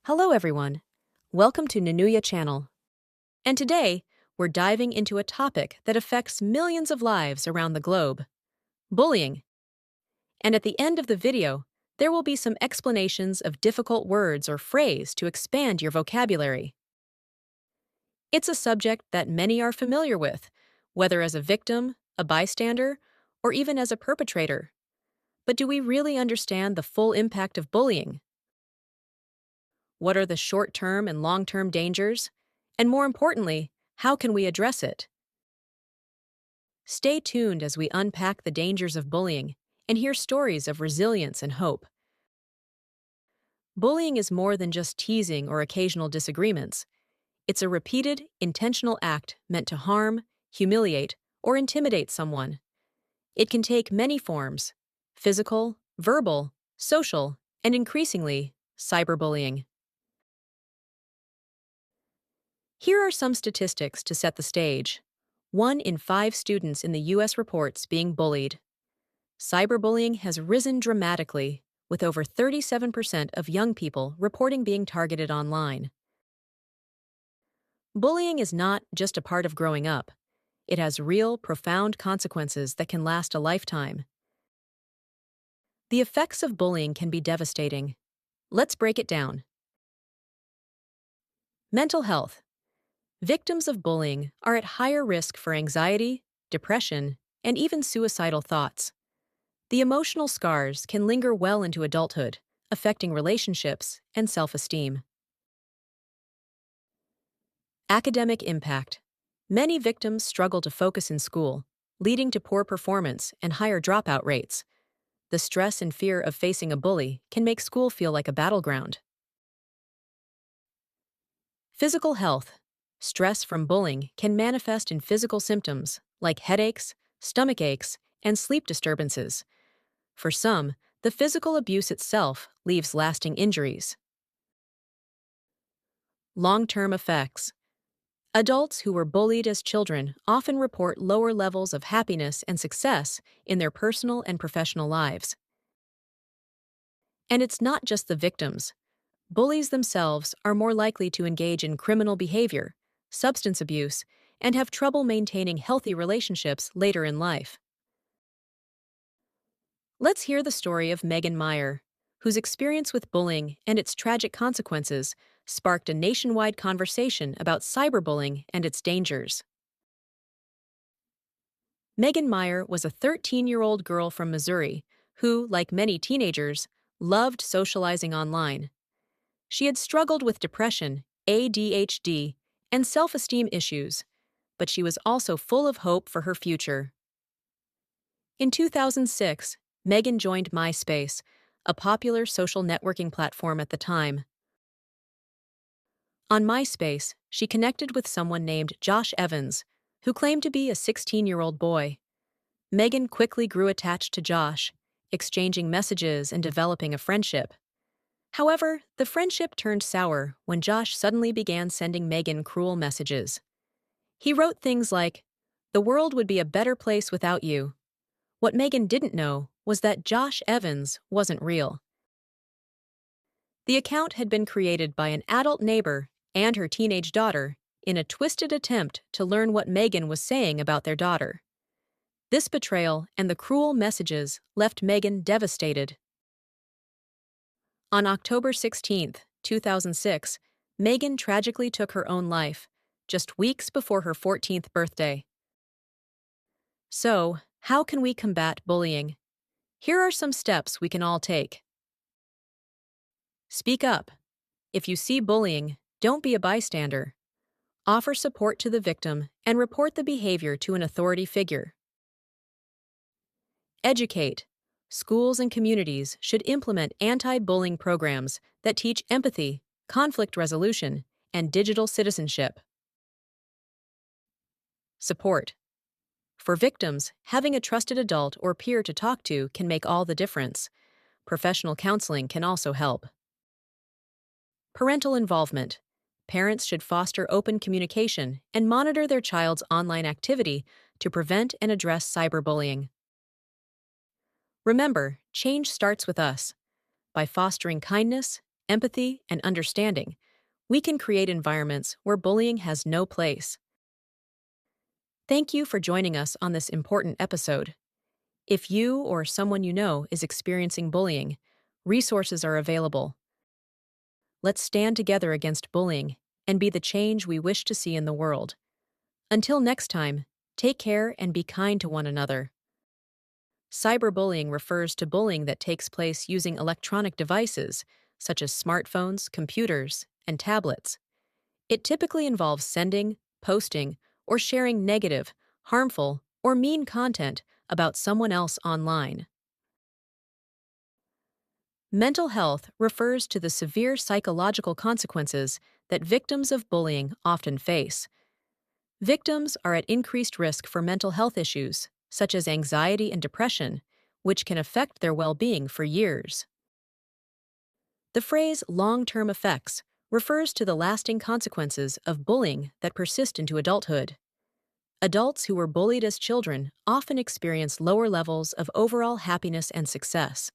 Hello everyone. Welcome to Nanuya channel. And today, we're diving into a topic that affects millions of lives around the globe: bullying. And at the end of the video, there will be some explanations of difficult words or phrase to expand your vocabulary. It's a subject that many are familiar with, whether as a victim, a bystander, or even as a perpetrator. But do we really understand the full impact of bullying? What are the short-term and long-term dangers? And more importantly, how can we address it? Stay tuned as we unpack the dangers of bullying and hear stories of resilience and hope. Bullying is more than just teasing or occasional disagreements. It's a repeated, intentional act meant to harm, humiliate, or intimidate someone. It can take many forms: physical, verbal, social, and increasingly, cyberbullying. Here are some statistics to set the stage. 1 in 5 students in the U.S. reports being bullied. Cyberbullying has risen dramatically, with over 37% of young people reporting being targeted online. Bullying is not just a part of growing up. It has real, profound consequences that can last a lifetime. The effects of bullying can be devastating. Let's break it down. Mental health. Victims of bullying are at higher risk for anxiety, depression, and even suicidal thoughts. The emotional scars can linger well into adulthood, affecting relationships and self-esteem. Academic impact. Many victims struggle to focus in school, leading to poor performance and higher dropout rates. The stress and fear of facing a bully can make school feel like a battleground. Physical health. Stress from bullying can manifest in physical symptoms like headaches, stomach aches, and sleep disturbances. For some, the physical abuse itself leaves lasting injuries. Long-term effects. Adults who were bullied as children often report lower levels of happiness and success in their personal and professional lives. And it's not just the victims. Bullies themselves are more likely to engage in criminal behavior, substance abuse, and have trouble maintaining healthy relationships later in life. Let's hear the story of Megan Meyer, whose experience with bullying and its tragic consequences sparked a nationwide conversation about cyberbullying and its dangers. Megan Meyer was a 13-year-old girl from Missouri who, like many teenagers, loved socializing online. She had struggled with depression, ADHD, and self-esteem issues, but she was also full of hope for her future. In 2006, Megan joined MySpace, a popular social networking platform at the time. On MySpace, she connected with someone named Josh Evans, who claimed to be a 16-year-old boy. Megan quickly grew attached to Josh, exchanging messages and developing a friendship. However, the friendship turned sour when Josh suddenly began sending Megan cruel messages. He wrote things like, "The world would be a better place without you." What Megan didn't know was that Josh Evans wasn't real. The account had been created by an adult neighbor and her teenage daughter in a twisted attempt to learn what Megan was saying about their daughter. This betrayal and the cruel messages left Megan devastated. On October 16, 2006, Megan tragically took her own life, just weeks before her 14th birthday. So, how can we combat bullying? Here are some steps we can all take. Speak up. If you see bullying, don't be a bystander. Offer support to the victim and report the behavior to an authority figure. Educate. Schools and communities should implement anti-bullying programs that teach empathy, conflict resolution, and digital citizenship. Support. For victims, having a trusted adult or peer to talk to can make all the difference. Professional counseling can also help. Parental involvement. Parents should foster open communication and monitor their child's online activity to prevent and address cyberbullying. Remember, change starts with us. By fostering kindness, empathy, and understanding, we can create environments where bullying has no place. Thank you for joining us on this important episode. If you or someone you know is experiencing bullying, resources are available. Let's stand together against bullying and be the change we wish to see in the world. Until next time, take care and be kind to one another. Cyberbullying refers to bullying that takes place using electronic devices, such as smartphones, computers, and tablets. It typically involves sending, posting, or sharing negative, harmful, or mean content about someone else online. Mental health refers to the severe psychological consequences that victims of bullying often face. Victims are at increased risk for mental health issues, such as anxiety and depression, which can affect their well-being for years. The phrase long-term effects refers to the lasting consequences of bullying that persist into adulthood. Adults who were bullied as children often experience lower levels of overall happiness and success.